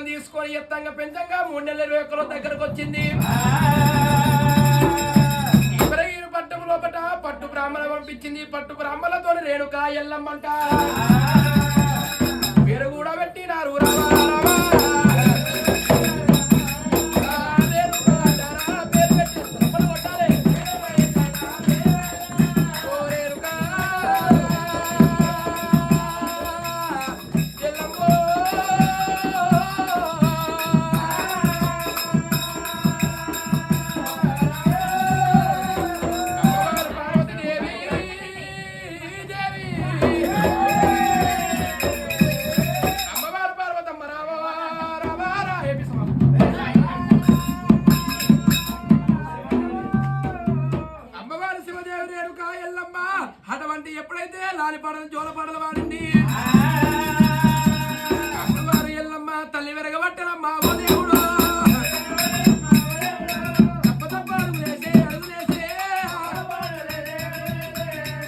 గౌరమ్మని తీసుకొని ఎత్తంగా పెంచంగా 3 నెలల 20 ఒక్కల దగ్గరకు వచ్చింది. ఇబ్రహీం పట్టం లోపట పట్టు బ్రాహ్మణ పంపించింది. పట్టు బ్రాహ్మణలతో రేణుక ఎల్లమ్మంట పేరు కూడా పెట్టినారు. అటువంటి ఎప్పుడైతే లాలిపాటలు జోలపాటలు వాడింది అమ్మవారు ఎల్లమ్మ తల్లి వెరగబట్టనమ్మ ఓ దేవుడు తప్ప అడుగులేసే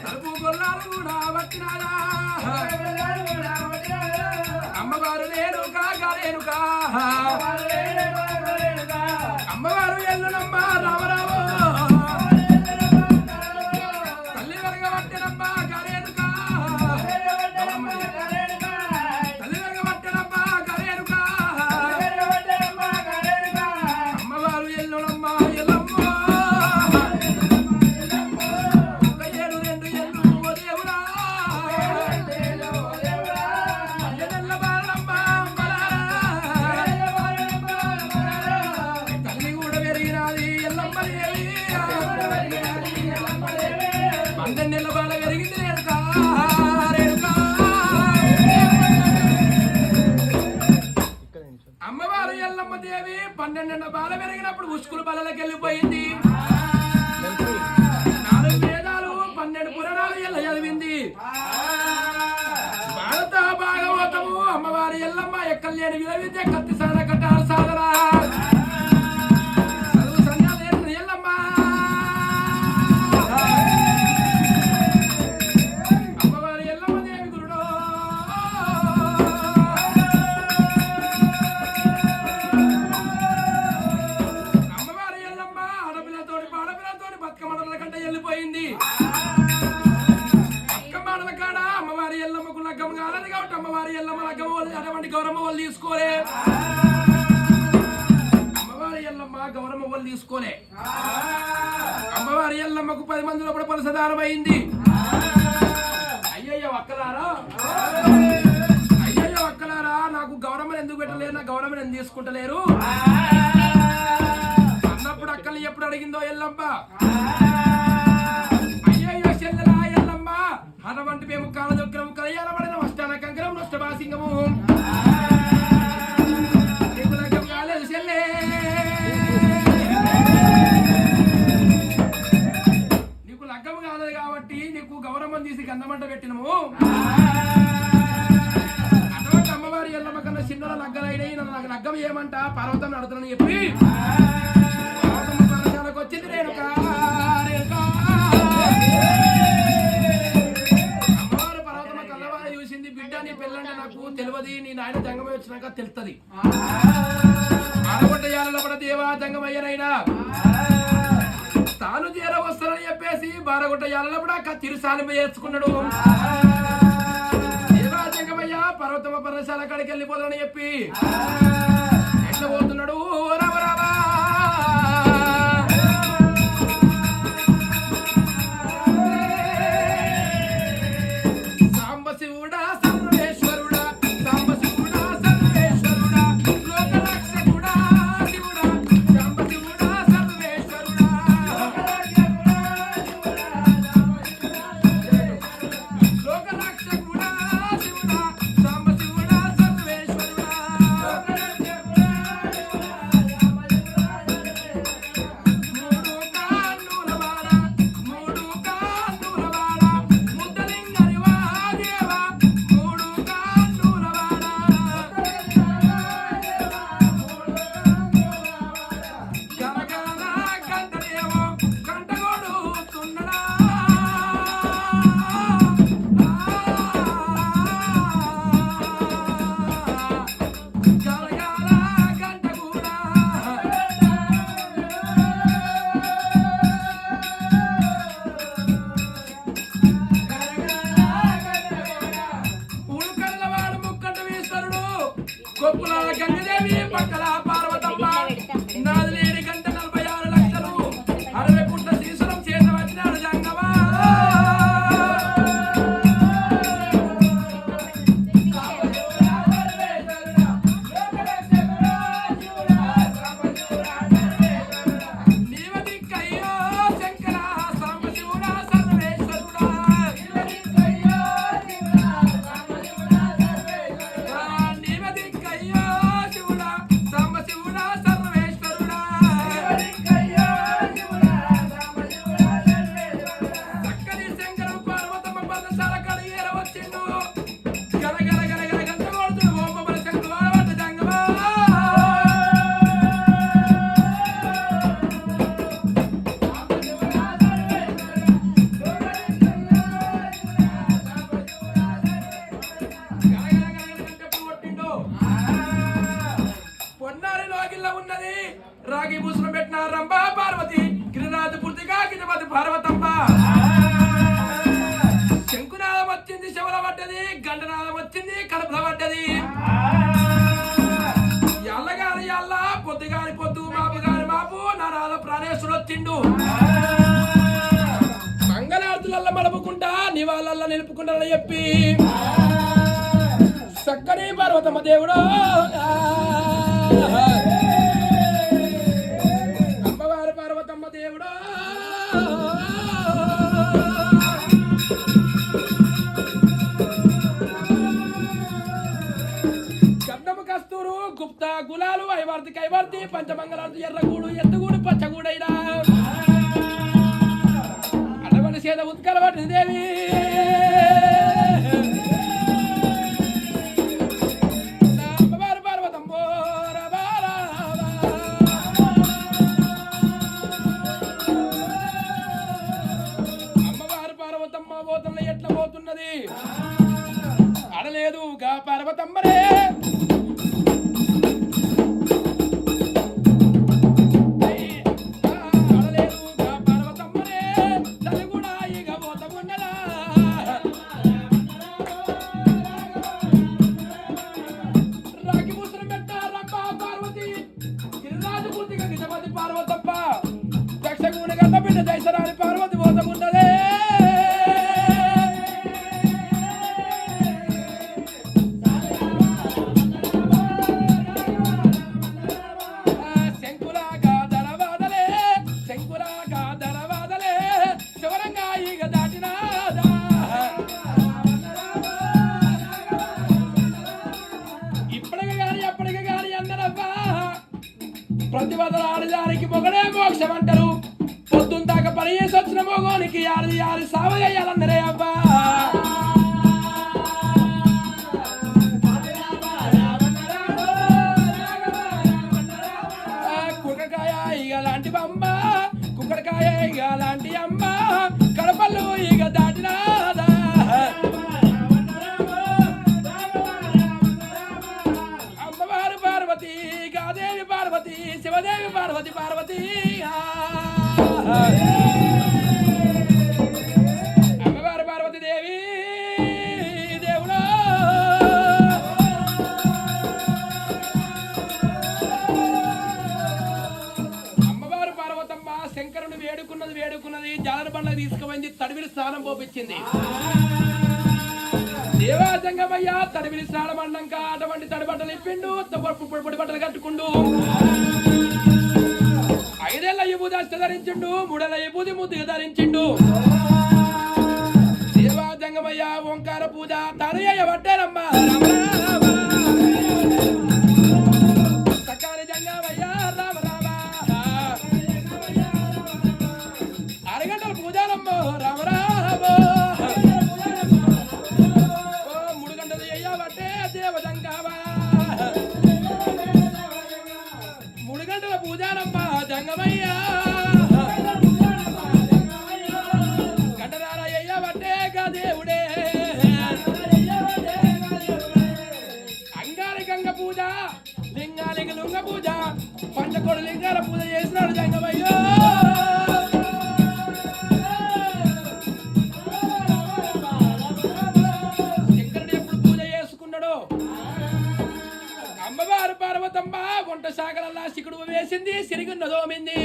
తలుపు గొల్లాలు కూడా పట్టినారా అమ్మవారు రేణుకా రేణుకా అమ్మవారు ఎల్లునమ్మ రామరావు అమ్మవారు ఎల్లమ్మ దేవి 12 బాల పెరిగినప్పుడు ఉస్కులు బలలకు వెళ్ళిపోయింది. 4 వేదాలు 12 పురాణాలు ఎల్ల చదివింది. భారత భాగవతము అమ్మవారి ఎల్లమ్మ ఎక్కలేని విలువిద్య కత్తి సాధన కట్టాల సాధన ఎల్లమ్మ అమ్మవారి ఎల్లమ్మ దేవి గురుడు అమ్మవారి ఎల్లమ్మ ఆడపిల్లతోటి పాడపిల్లతోటి బతుకమ్మడల కంటే వెళ్ళిపోయింది. బతుకమ్మడల కాడ అమ్మవారి ఎల్లమ్మకు లగ్గం కాలేదు కాబట్టి అమ్మవారి ఎల్లమ్మ లగ్గం అటువంటి గౌరమ్మ వాళ్ళు తీసుకోలే. అమ్మవారి ఎల్లమ్మ గౌరమ్మ వాళ్ళు తీసుకోలే. అమ్మవారి ఎల్లమ్మకు 10 మందిలో కూడా పలసదారం అయింది. అయ్యయ్య ఒక్కలారా నాకు గౌరమ్మని ఎందుకు పెట్టలేరు, నా గౌరమ్మని ఎందుకు తీసుకుంటలేరు అన్నప్పుడు అక్కల్ని ఎప్పుడు అడిగిందో ఎల్లమ్మ అయ్యయ్య చెల్లెలా ఎల్లమ్మ అటువంటి మేము కాలదొక్కరం కలయాలబడిన వస్తాన కంకరం నష్టభాసింగము లగ్గం కాలేదు చెల్లే నీకు లగ్గం కాలేదు కాబట్టి నీకు గౌరమ్మని తీసి గంధమంట పెట్టినము. అటువంటి అమ్మవారి ఎల్లమ్మ కన్నా చిన్న లగ్గలైనవి నాకు లగ్గం ఏమంట పర్వతం నడుతున్నాను చెప్పి పర్వతమ్మ పర్వతాలకు వచ్చింది. అమ్మవారు పర్వతమ్మ కల్లవారి చూసింది. బిడ్డ నీ పెళ్ళంటే నాకు తెలియదు, నీ నాయన జంగమై వచ్చినాక తెలుస్తుంది. ఆడగొట్టయాలలో కూడా దేవా జంగమయ్యనైనా తాను చేర వస్తానని చెప్పేసి బారగొట్టయాలలో కూడా తిరుసాలింప చేసుకున్నాడు. దేవా జంగమయ్య పర్వతమ్మ పర్ణశాల కాడికి వెళ్ళిపోతానని చెప్పి ఎట్లా పోతున్నాడు రామరామా సాంబశివుడా సర్వేశ్వరుడా సాంబశివుడా సర్వేశ్వరుడా లోకరక్షకుడా శివుడా సాంబశివుడా సర్వేశ్వరుడా లోకరక్షకుడా శివుడా సాంబశివుడా సర్వేశ్వరుడా గొప్పల గంగదేవి పక్కల పార్వతమ్మ నాదిలేని గంట 46 లక్షలు 60 పుట్ల శ్రీశురం చేత వచ్చినాడు జంగమా రాగి భూషణం పెట్టిన రంభా పార్వతి గిరిరాజు పూర్తిగా గిరిపతి పార్వతమ్మ శంకునాదం వచ్చింది శివల పడ్డది గంటనాదం వచ్చింది కడుపుల పడ్డది ఎల్లగాని ఎల్ల పొద్దుగాని పొద్దు మాపు గాని మాపు నారాల ప్రాణేశ్వరుడు వచ్చిండు మంగళార్తులల్ల మలుపుకుంటా నివాళల్ల నిలుపుకుంటా చెప్పి చక్కని పార్వతమ్మ దేవుడు దేవుడా గంధము కస్తూరు గుప్తా గులాలు ఐవార్తి కైవార్తి పంచమంగళార్తి ఎర్రగూడు ఎత్తుగూడు పచ్చగూడైనా అడవని సేద ఉత్కల పట్టింది దేవి ఎట్లా పోతున్నది అడలేదు గా పార్వతమ్మరే అడలేదు గా పార్వతమ్మరే తల్లి కూడా ఇక పోతమున్నదా రాగి ముసలి పెట్ట రంభా పార్వతి గిరిరాజు పూర్తిగా గిజపతి పార్వతప్ప దక్షగూడ గడ్డ బిడ్డ దైసరాని పార్వతి పోతమున్నదే ప్రతిభతల ఆడదానికి మొగడే మోక్షం అంటారు పొద్దున్న దాకా పని చేసి వచ్చిన మొగోనికి ఆడి సావయ్యాలందరే అబ్బా కుక్కకాయ ఇక లాంటి అమ్మ కుక్కడికాయ ఇక లాంటి అమ్మ కడపళ్ళు ఇక దాటినాదా అమ్మవారు పార్వతి గాదేవి పార్వతి శివదేవి పార్వతి పార్వతి అమ్మవారు పార్వతి దేవి దేవుడా అమ్మవారు పార్వతమ్మ శంకరుని వేడుకున్నది జాలర బండ్లకు తీసుకుపోయింది తడివిలి స్నానం పోపించింది దేవాజంగమయ్య తడివిలి స్నానం అన్నాక అటువంటి తడిబట్టలు ఇప్పిండు పొడి బట్టలు కట్టుకుండు 5 ఏళ్ల విభూతి ధరించిండు 3 ఏళ్ల విభూతి ముద్దుగా ధరించిండు దేవాజంగమయ్య ఓంకార పూజ తనయ్య పట్టారమ్మ సకాని జంగమయ్య రామ రామ 6 గంటల పూజారమ్మ రామ రామ 3 గంటలు అయ్యా పట్టే దేవజంగమా 3 గంటల పూజారమ్మ జంగమయ్య గంటరారయ్య పట్టే దేవుడే అంగారికంగ పూజ లింగాలింగ లింగ పూజ పంచకోడి లింగాల పూజ చేసినాడు జంగమయ్యో శంకరుడు ఎప్పుడు పూజ చేసుకున్నాడు అమ్మవారు పార్వతమ్మ వంట శాఖలల్లా సికుడు వేసింది సిరిగున్న దోమింది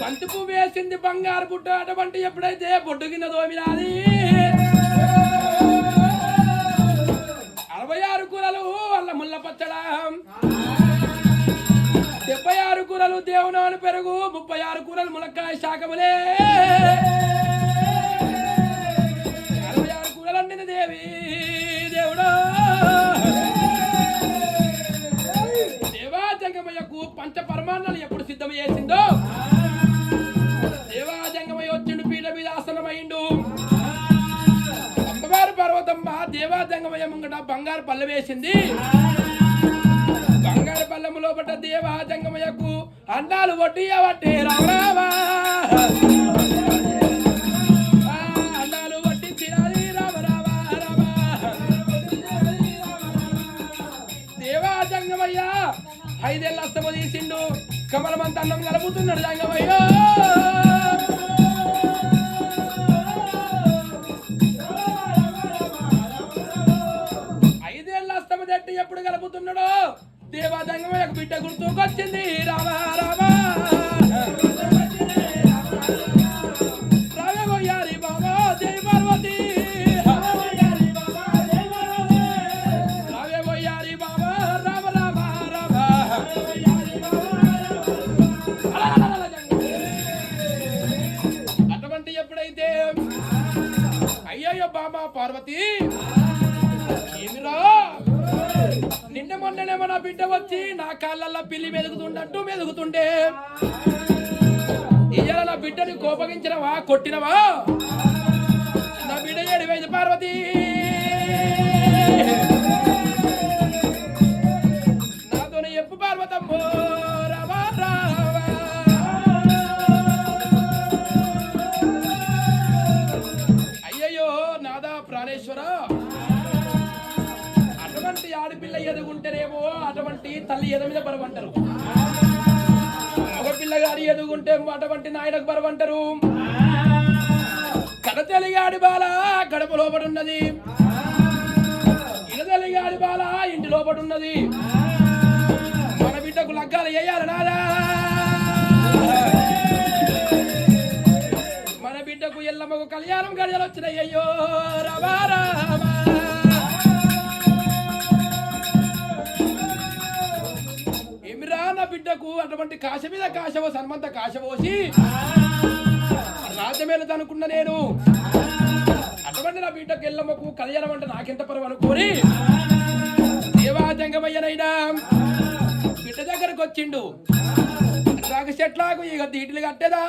బంతి పువ్వు వేసింది బంగారు బుట్ట అటువంటి ఎప్పుడైతే బొడ్డు కింద దోమినాది 66 కూరలు వాళ్ళ ముళ్ళ పచ్చడా 76 కూరలు దేవునాను పెరుగు 36 కూరలు ములక్కాయ శాఖములే 66 కూరలు అండిన దేవి దేవుడు దేవాజంగమయ్యకు పంచ పరమాన్నాలు ఎప్పుడు సిద్ధం చేసిందో దేవాజంగమయ్య వచ్చిండు పీఠ మీద ఆసనమైండు అమ్మవారు పర్వతమ్మ దేవాజంగమయ్య ముంగట బంగారు పల్లె వేసింది బంగారు పల్లెము లోపట దేవాజంగమయ్యకు అన్నాలు వడ్డీయవట్టే రామరామా అన్నాలు వడ్డించినది రామరామా రామా దేవాజంగమయ్య 5 ఏళ్ళ అస్తమ తీసిండు కమలమంత అన్నం కలుపుతున్నాడు జంగమయ్య 5 ఏళ్ళ అస్తమ తట్టి ఎప్పుడు కలుపుతున్నాడో దేవాజంగమయ్యకు బిడ్డ గుర్తుకొచ్చింది రామ రామ రామయ్యారి బాబా జై పార్వతి రామయ్యారి బాబా రామ రామ రామ అటువంటి ఎప్పుడైతే అయ్యయ్యో బాబా పార్వతి ఏమిరా నిన్న మొన్ననేమో నా బిడ్డ వచ్చి నా కాళ్ళల్లో పిల్లి మెదుగుతుండట్టు మెదుగుతుండే ఇయ్యాల నా బిడ్డని కోపగించినవా కొట్టినవా నా బిడ్డ ఏడిపోయింది పార్వతి నాతోనే ఎప్పు పార్వతమ్మో రావా రావా అయ్యయ్యో నాదా ప్రాణేశ్వర అటువంటి ఆడపిల్ల ఎదుగుంటేనేమో అటువంటి తల్లి ఎద మీద బరవంటారు ఒక పిల్లగాడి ఎదుగుంటే అటువంటి నాయనకు బరవంటారు కడతెలిగాడి బాల గడప లోపడున్నది ఇడతెలిగాడి బాల ఇంటి లోపడున్నది మన బిడ్డకు లగ్గాలు వేయాలి నాదా మన బిడ్డకు ఎల్లమ్మకు కళ్యాణం గడియలు వచ్చినాయి అయ్యో రామా రామా నా బిడ్డకు అటువంటి కాశ మీద కాశవో సన్మంత కాశవోసి రాజ్యమేలది అనుకున్న నేను అటువంటి నా బిడ్డకు ఎల్లమ్మకు కళ్యాణం అంటే నాకెంత పర్వ అనుకోని దేవాజంగమయ్యనైనా బిడ్డ దగ్గరకు వచ్చిండు రాగు చెట్లాకు ఇక తీటిలు కట్టేదా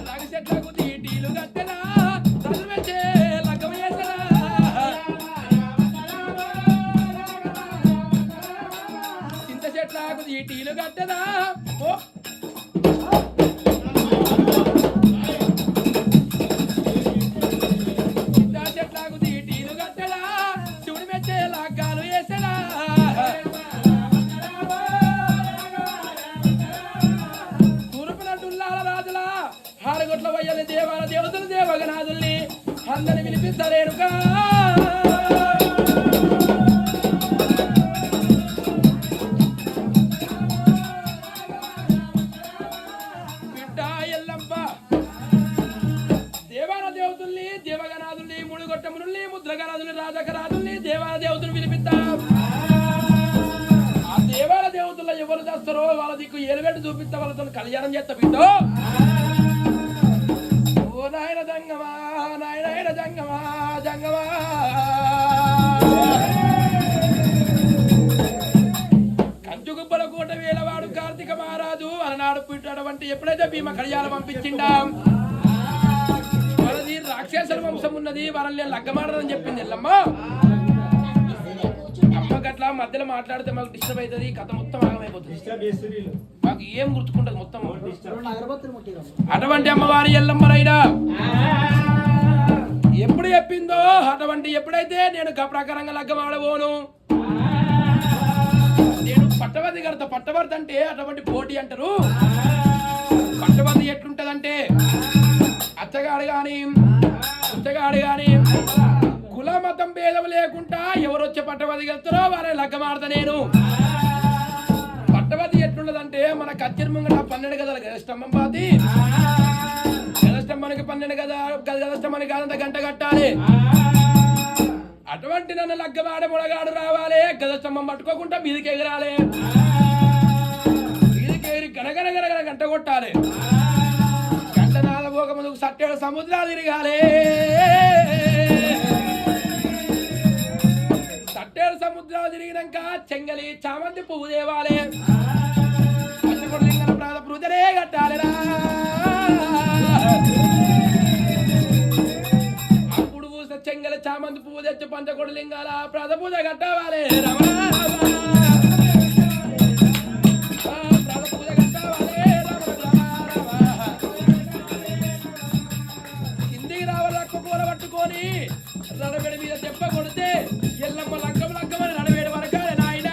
రాగు చెట్లాకు తీటీలు కట్టేదా చెట్లాకు తీటీలు కట్టదా చెట్లాకు తీటీలు కట్టదా శివుడి మెచ్చే లగ్గాలు వేసడా తూర్పునట్టుల్లాల రాజుల హారగొట్ల వయ్యని దేవాల దేవతలు దేవగనాథుల్ని అందరిని వినిపిస్తారేనుగా రాజకరాజుల్ని దేవాల దేవతలు పిలిపిద్దాం ఆ దేవాల దేవతల్లో ఎవరు చేస్తారో వాళ్ళ దిక్కు ఏలుబెట్టి చూపిస్తా వాళ్ళతో కళ్యాణం చేస్తా బిడ్డో ఓ నాయన జంగమా నాయన జంగమా జంగమా కంచుగుబ్బల కోట వేలవాడు కార్తీక మహారాజు అలనాడు పుట్టినటువంటి ఎప్పుడైతే భీమ కళ్యాణం పంపించిండా రాక్షసుల వంశం ఉన్నది వాళ్ళని లగ్గమాడదని చెప్పింది ఎల్లమ్మ అమ్మ గట్లా మధ్యలో మాట్లాడితే మాకు డిస్టర్బ్ అవుతుంది కథ మొత్తం ఆగమైపోతుంది మాకు ఏం గుర్తుకుంటది మొత్తం అటువంటి అమ్మవారి ఎల్లమ్మరైనా ఎప్పుడు చెప్పిందో అటువంటి ఎప్పుడైతే నేను ప్రకారంగా లగ్గమాడబోను నేను పట్టవర్తి కడతా పట్టవర్తి అంటే అటువంటి పోటీ అంటారు పట్టవర్తి ఎట్లుంటదంటే అచ్చగాడు గాని పుచ్చగాడు గాని కుల మతం భేదం లేకుండా ఎవరొచ్చే పట్టవదికి వెళ్తారో వారే లగ్గమాడతా నేను. పట్టవది ఎట్లున్నదంటే మన కచ్చెరి ముంగట 12 గదల గదస్తంభం పాతి గదస్తంభానికి 12 గదస్తంభానికి కాదంత గంట కట్టాలి. అటువంటి నన్ను లగ్గమాడ మునగాడు రావాలి. గదస్తంభం పట్టుకోకుండా మీదికి ఎగరాలి. మీదికి ఎగిరి గనగన గనగన గంట కొట్టాలి. గంట నాదపోక ముందుకు 7 సముద్రాలు తిరగాలి. 7 సముద్రాలు తిరిగినాక చెంగలి చామంతి పువ్వు దేవాలి. లింగన ప్రాణ పూజనే కట్టాలిరా. అప్పుడు చెంగలి చామంతి పువ్వు తెచ్చి పంచకొడు లింగాల ప్రాణ పూజ కట్టవాలి. కిందికి రావాలి. లక్క కూర పట్టుకొని రణబెడి మీద చెప్ప కొడితే ఎల్లమ్మ లగ్గం లగ్గమని రణబేడి వరకాలి నాయన.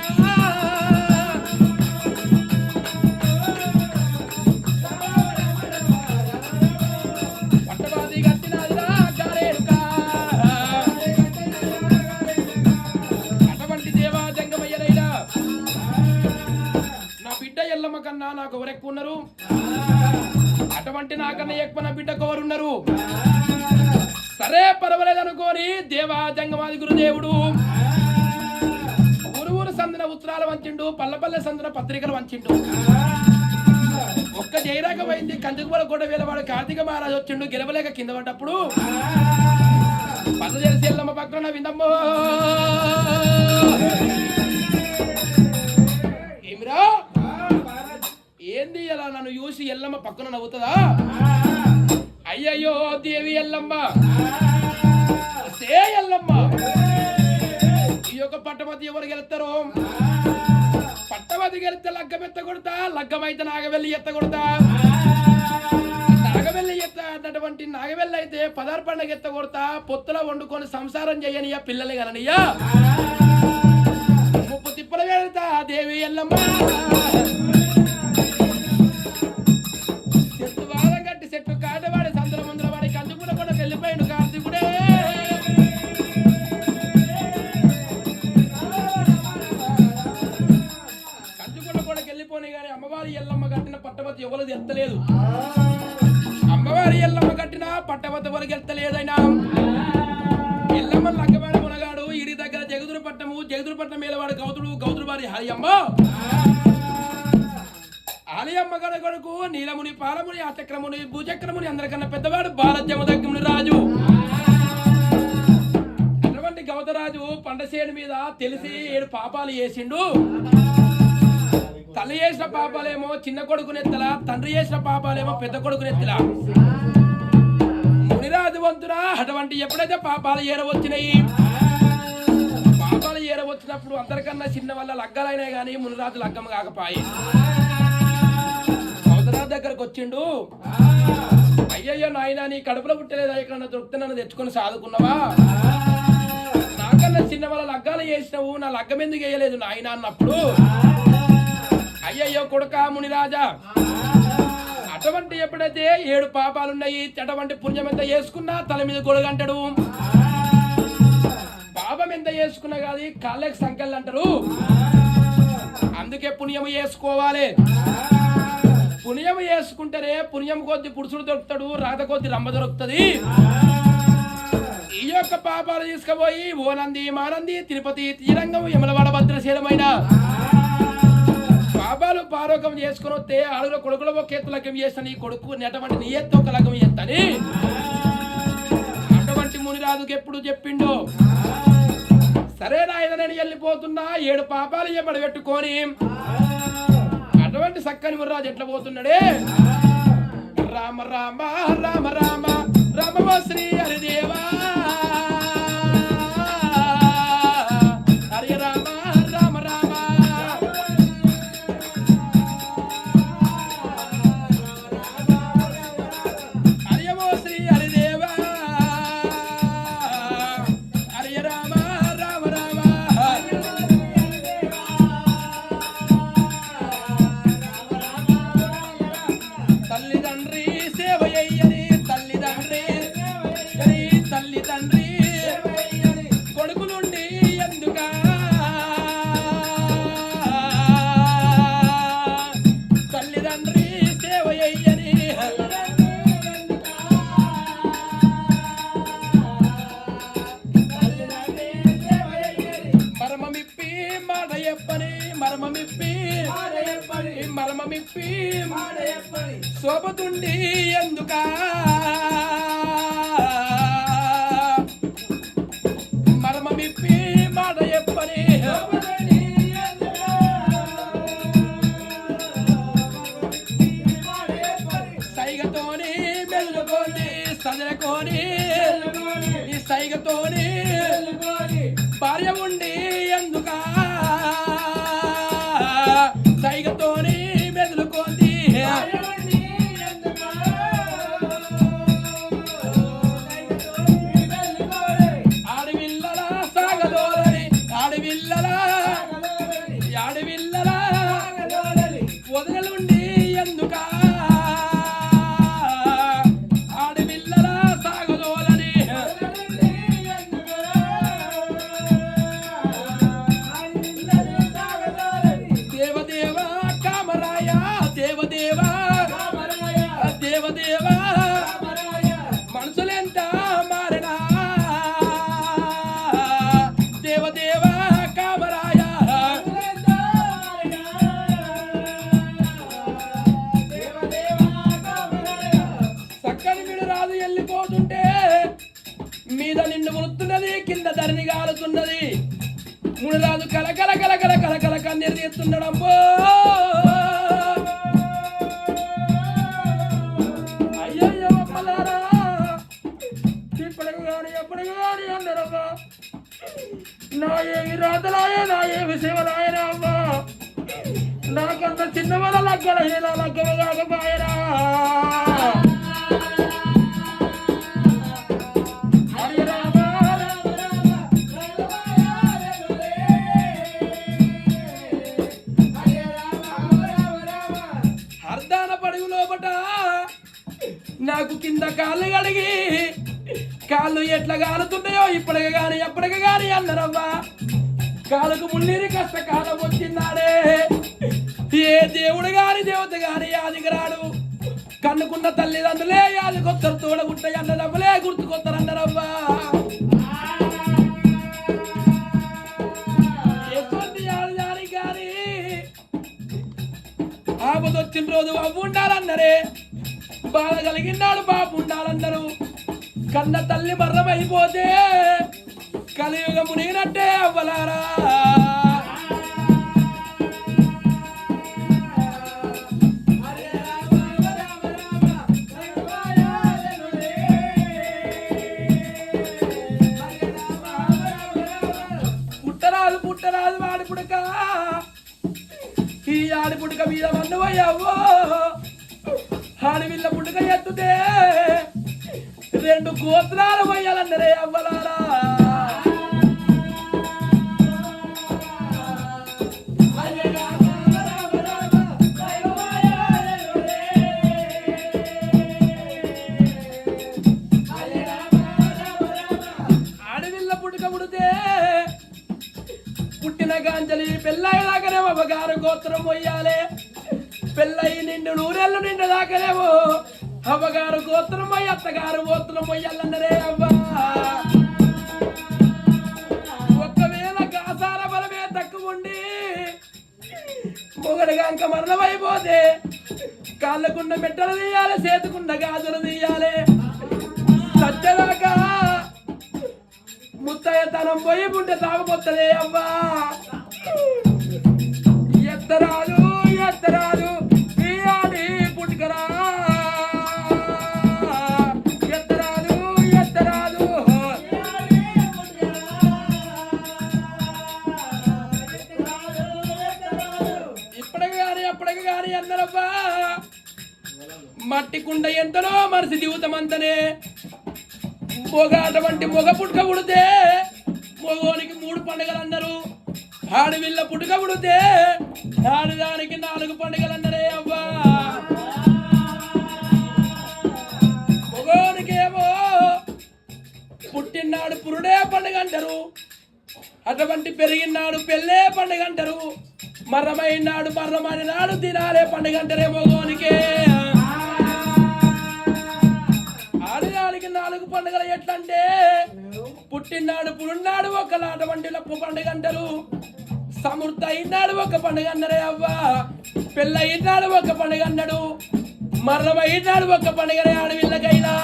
పట్టబాది కట్టినాదిరా గారేడుకా. అటువంటి దేవా జంగమయ్యనైనా నా బిడ్డ ఎల్లమ్మ కన్నా నాకు ఎవరెక్కువ ఉన్నారు? అటువంటి నాకన్నా ఎక్కువ నా బిడ్డకు ఎవరున్నారు? సరే పర్వాలేదు అనుకోని దేవా జంగమాది గురుదేవుడు ఊరు సందన ఉత్తరాలు వంచిండు. పల్లె సందన పత్రికలు వంచిండు. ఒక్క జయరాగమైంది. కందుకుమల కూడా వేలవాడు కార్తీక మహారాజు వచ్చిండు. గెలవలేక కింద పడ్డప్పుడు పల్ల తెలిసి ఎల్లమ్మ పక్కన విందమ్మో ఏమిరా ఏంది అలా నన్ను చూసి ఎల్లమ్మ పక్కన నవ్వుతుందా? అయ్యయ్యో దేవి ఎల్లమ్మ సే ఎల్లమ్మ ఈ యొక్క పట్టమతి ఎవరు గెలుస్తారో? పట్టమతి గెలిస్తే లగ్గం ఎత్త కొడతా, లగ్గమైతే నాగవెల్లి ఎత్త కొడతా. నాగవెల్లి ఎత్త అన్నటువంటి నాగవెల్లి అయితే 16 పండుగ ఎత్త కొడతా. పొత్తుల వండుకొని సంసారం చేయనియా, పిల్లలు కననియా. 30 తిప్పలు వెళ్తా దేవి ఎల్లమ్మ. చెట్టు వాదం కట్టి చెట్టు కాటవాడి సందుల ముందుల వాడి కందుకుల కూడా వెళ్ళిపోయాడు కార్తీకుడే. కందుకుల కూడా వెళ్ళిపోయి కానీ అమ్మవారి ఎల్లమ్మ కట్టిన పట్టవతి ఎవరికి ఎత్తలేదు. అమ్మవారి ఎల్లమ్మ కట్టిన పట్టవతి ఎవరికి ఎత్తలేదైనా ఎల్లమ్మ లగ్గవాడ మునగాడు. ఇడి దగ్గర జగదురు పట్టణం మేలవాడు గౌతుడు వారి హరియమ్మ. ఆలయమ్మ గడ కొడుకు నీలముని పాలముని అచక్రముని భూచక్రముని అందరికన్నా పెద్దవాడు బాలజమదగ్ముని రాజు. అటువంటి గౌతరాజు పండసేను మీద తెలిసి 7 పాపాలు చేసిండు. తల్లి చేసిన పాపాలేమో చిన్న కొడుకునెత్తలా, తండ్రి చేసిన పాపాలేమో పెద్ద కొడుకునెత్తలా. మునిరాజు వంతురా అటువంటి ఎప్పుడైతే పాపాలు ఏరవచ్చినాయి, పాపాలు ఏరవచ్చినప్పుడు అందరికన్నా చిన్న వల్ల లగ్గాలైనా గానీ మునిరాజు లగ్గం కాకపాయి. దగ్గరకు వచ్చిండు. అయ్యయ్యో నాయన నీ కడుపులో పుట్టలేదా? ఎక్కడన్నా దొరికితే నన్ను తెచ్చుకొని సాదుకున్నావా? నాకన్నా చిన్న వాళ్ళ లగ్గాలు చేసినావు, నా లగ్గం ఎందుకు వేయలేదు నాయన అన్నప్పుడు అయ్యయ్యో కొడుక మునిరాజా అటువంటి ఎప్పుడైతే 7 పాపాలున్నాయి, అటువంటి పుణ్యం ఎంత చేసుకున్నా తల మీద గొడుగంటాడు. పాపం ఎంత చేసుకున్నా కాదు కాళ్ళకి సంకళ్ళు అంటారు. అందుకే పుణ్యం చేసుకోవాలి. పుణ్యం చేసుకుంటేనే పుణ్యం కొద్ది పురుషుడు దొరుకుతాడు, రాత కొద్ది రమ్మ దొరుకుతుంది. ఈ యొక్క పాపాలు తీసుకుపోయి ఓనంది మానంది తిరుపతి తీరంగం యమలవాడ భద్రశీలమైన పాపాలు పారోకం చేసుకుని వస్తే ఆడుగుల కొడుకుల ఒక ఎత్తు లగ్గం చేస్తా, నీ కొడుకు అటువంటి నీ ఎత్తు ఒక లగ్గం చేస్తని అటువంటి మునిరాజుకి ఎప్పుడు చెప్పిండో. సరే నాయన నేను వెళ్ళిపోతున్నా, 7 పాపాలు చెప్పడి పెట్టుకొని అటువంటి సక్కని మునిరాజు ఎట్లా పోతున్నాడే? రామ రామ రామ రామ రామ శ్రీ హరిదేవా హరి రామ రామ రామ హరియమో శ్రీ హరిదేవా హరి రామ రామ రామ తల్లిదండ్రి సేవయ్యని తల్లిదండ్రి తల్లి తండ్రి కొడుకు నుండి ఎందుక తల్లిదండ్రి సేవ అయ్యని మర్మమిప్పి మాట చెప్పని మర్మమిప్పి శోభతుండి ఎందుక మర్మమిప్పి మాట చెప్పని సైగతోని మెల్లుకొని సదరకొని ఈ సైగతోని భార్య ఉండి ఎందుక సైగతోని మెదులుకొని ఆడవిల్లల సాగదోలని ఆడవిల్లల వదలుండి ఎందుక ఆడవిల్లల సాగదోలని దేవదేవ కామరాయ దేవదేవ మనుషులెంత మారినా దేవదేవ కామరాయ చక్కని వీడు రాదు వెళ్ళిపోతుంటే మీద నిన్ను మునుతున్నది కింద ధరణి గాలుతున్నది మునిరాజు కలకల కలకల కలకల కన్నీరు తీస్తున్నాడమ్మో అయ్యయ్యో అమ్మలారా ఎప్పటికి కానీ అన్నారమ్మా నా ఏమి రాతలాయే నా ఏమి శివలాయనా అమ్మా నాకంత చిన్నవాళ్ళ లగ్గల హీనా లగ్గలు కాకపోయరా అర్ధాన పడుగు లోపట నాకు కింద కాళ్ళు కడిగి కాళ్ళు ఎట్లా కాలుతున్నాయో ఇప్పటికి గాని ఎప్పటికి గాని అన్నారవ్వా కాళ్ళకు ముళ్ళీరి కష్టకాలం వచ్చిందాడే ఏ దేవుడు గాని దేవత గాని యాదికి రాడు కన్నుకున్న తల్లిదండ్రులే యాదికొత్తరు తోడగుట్ట అన్నదవ్వలే గుర్తుకొత్తరు అన్నారవ్వా ఎటువంటి యాది గాని ఆపదొచ్చిన రోజు అవ్వు ఉండాలన్నరే బాధ కలిగినాడు బాబు ఉండాలన్నారు కన్న తల్లి మరణమైపోతే కలియుగము నేనట్టే అవ్వలారా పుట్టరాదు వాడి పుడక ఈ ఆడి పుడక మీద మన్నవయ్యావో ఆడవిల్ల పుడక ఎత్తుతే 2 గోత్రాలు పోయాలన్నరే అవ్వలారా ఆడవిల్ల పుడక పుడితే పుట్టిన గాంజలి పెళ్ళయ్యేదాకానే అవ్వగారు గోత్రం పోయాలి పెళ్ళయి నిండు 100 ఏళ్ళు నిండదాకానేమో అవ్వగారు గోత్రం పోయి అత్తగారు గోత్రం పోయాలన్నరే అవ్వా ఒక్కవేళ కాసార బలమే తక్కువ ఉండి మొగడుగా ఇంక మరణమైపోతే కాళ్ళకున్న మెట్టలు తీయాలి చేతుకున్న గాజులు తీయాలి సత్యదాకా ముత్తయ్యతనం పోయి పుంటే తాగుపోతుంది అవ్వా ఎత్తరాదు ఈ ఆడి పుట్టుకరా ఎత్తరాదు ఇప్పటికి గాని అన్నారబ్బా మట్టి కుండ ఎంతనో మనిషి జీవితమంతనే అటువంటి మొగ పుట్టుక పుడితే మొగోనికి 3 పండుగలు అన్నారు ఆడవిల్ల పుట్టుక పుడితే ఆడదానికి 4 పండుగలు అన్నరే అవ్వా మొగోనికేమో పుట్టి పుట్టినాడు పురుడే పండుగ అంటారు, అటువంటి పెరిగినాడు పెళ్ళే పండుగ అంటారు, మర్రమైనాడు మర్రమైనాడు తినాలే పండుగ అంటారే మగోనికే. ఆడదానికి 4 పండుగలు ఎట్లంటే పుట్టినాడు పురున్నాడు ఒకలాట వంటిలప్పు పండుగ అంటారు, సమృద్ధి అయినాడు ఒక పండుగ అన్నరే అవ్వ, పెళ్ళయినాడు ఒక పండుగ అన్నాడు, మర్రమైనాడు ఒక పండుగనే ఆడవిళ్ళకైనా.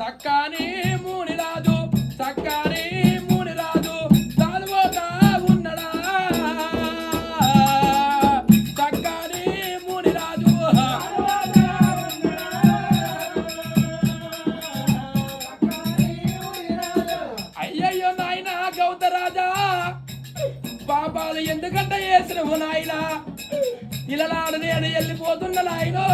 సక్కాని మూని రాదు సక్కాని మూని రాదు తాలుబోతా ఉన్నడా, సక్కాని మూని రాదు. అయ్యయ్యో నాయన గౌతరాజా పాపాలు ఎందుకంటే వేసినవు నాయన, ఇలాడు నేను వెళ్ళిపోతున్న నాయనో,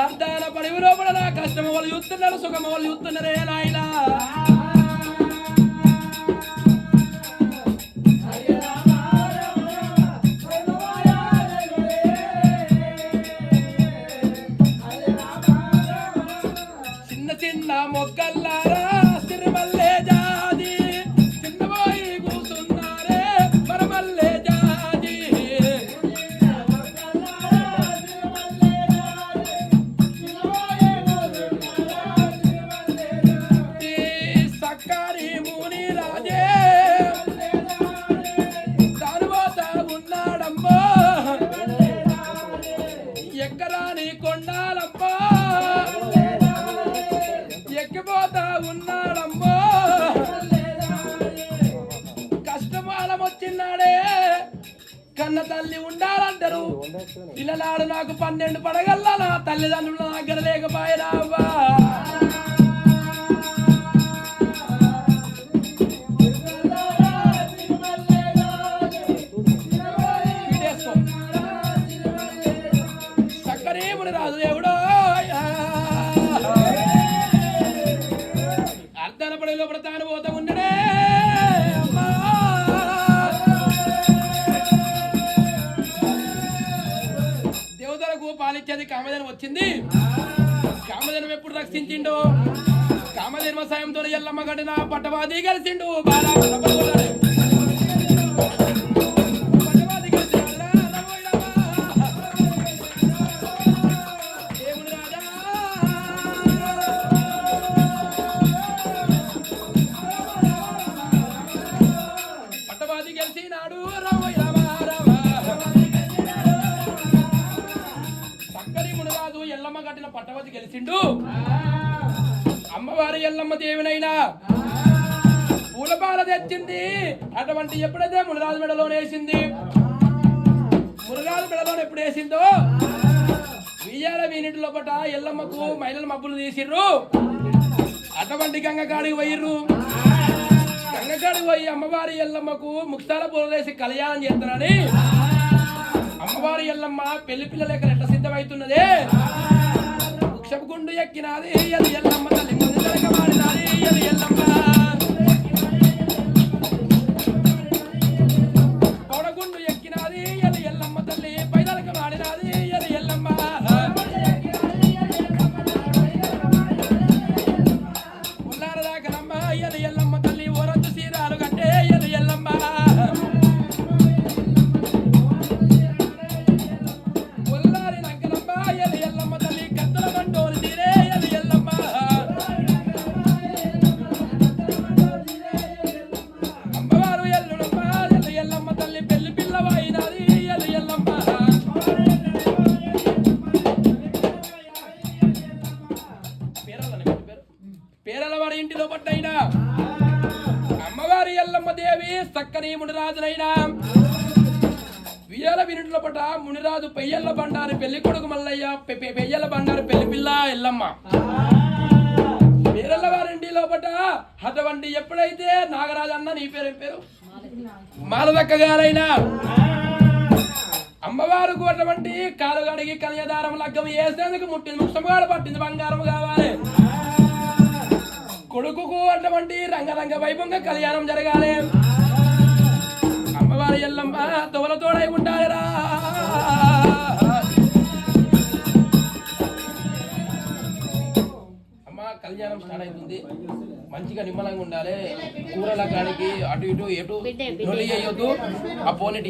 అర్ధాన పడివి లోపల నా కష్టం వాళ్ళు చూస్తున్నారు సుఖం వాళ్ళు చూస్తున్నారే నాయన. చిన్న చిన్న మొక్కల్లారా సిరిమల్లే జాది చిన్నబోయి కూసున్నారే మరమల్లే జాది. సక్కారి మూని రాజే దానిపోతా ఉన్నాడమ్మో, ఎక్కరాని కొండాలమ్మో ఎక్కిపోతా ఉన్నాడమ్మో, కష్టమాలం వచ్చినాడే కన్న తల్లి ఉండాలంటారు, ఇళ్ళనాడు నాకు 12 పడగల్లా నా తల్లిదండ్రులు నా దగ్గర లేకపోయినా అవ్వా. సక్కరేముని రాదు దేవుడో అర్ధన పడి లోపల తాను పోతా ఉండడే అమ్మా. దేవతలకు పాలిచ్చేది కామధేనం వచ్చింది, కామధేనం ఎప్పుడు రక్షించిండు, కామధేనుమ సాయంతో ఎల్లమ్మ గడిన పట్టవాది కలిసిండు బాలా గెలిచినాడు సక్కరి మునిరాజు ఎల్లమ్మ కట్టిన పట్టవతి గెలిచిండు. అమ్మవారి ఎల్లమ్మ దేవినైనా పూలపాల తెచ్చింది, అటువంటి ఎప్పుడైతే మునిరాజు మెడలో వేసింది, మునిరాజు మెడలో ఎప్పుడు వేసిందో వియ్యాల వీనిటి లోపట ఎల్లమ్మకు మహిళలు మబ్బులు తీసిర్రు, అటువంటి గంగకాడికి పోయిర్రు. గంగకాడికి పోయి అమ్మవారి ఎల్లమ్మకు ముక్తాల పూలవేసి కళ్యాణం చేస్తానని అమ్మవారి ఎల్లమ్మ పెళ్లి పిల్ల లెక్క ఎట్లా సిద్ధమవుతున్నదే, వృక్షపు గుండు ఎక్కినాది అది ఎల్లమ్మ తల్లి ముందు జరగమాడినాది అది ఎల్లమ్మ, పొడగుండు ఎక్కినాది అది ఎల్లమ్మ తల్లి పైదలక మాడినాది అది ఎల్లమ్మ, ఉల్లారదాకనమ్మ అది ఎల్లమ్మ తల్లి ఓరొద్దు సీరాలు కట్టే అది ఎల్లమ్మ, ఉల్లారి నంకనమ్మ అది ఎల్లమ్మ తల్లి కత్తల బండోలు తీరే అది ఎల్లమ్మ, అమ్మవారు ఎల్లుడమ్మ అది ఎల్లమ్మ తల్లి పెళ్లి పిల్లవాయినది అది ఎల్లమ్మ, పేరల వారి ఇంటిలో పట్టైనా అమ్మవారి ఎల్లమ్మ దేవి సక్కని మునిరాజునైనా వియ్యాల వీరింటిలో పట్ట మునిరాజు పెయ్యల్ల బండారు పెళ్లి కొడుకు మల్లయ్య పెయ్యల్ల బండారు పెళ్లి పిల్ల ఎల్లమ్మ, పేరల వారింటి లోపట అటువంటి ఎప్పుడైతే నాగరాజు అన్న నీ పేరు పేరు మాలదక్క గారైనా అమ్మవారికి అటువంటి కాలుగడిగి కన్యదారం లగ్గం వేసేందుకు ముట్టింది ముక్షముగాడు పట్టింది బంగారం కావాలి, కొడుకుకు అటువంటి రంగరంగ వైభవంగా కళ్యాణం జరగాలి, ఎల్లమ్మ తోడై ఉండాలిరా. అమ్మ కళ్యాణం స్టార్ట్ అవుతుంది, మంచిగా నిమ్మలంగా ఉండాలి. కూరల కాడికి అటు ఇటు ఎటు చేయొద్దు. ఆ పోనీ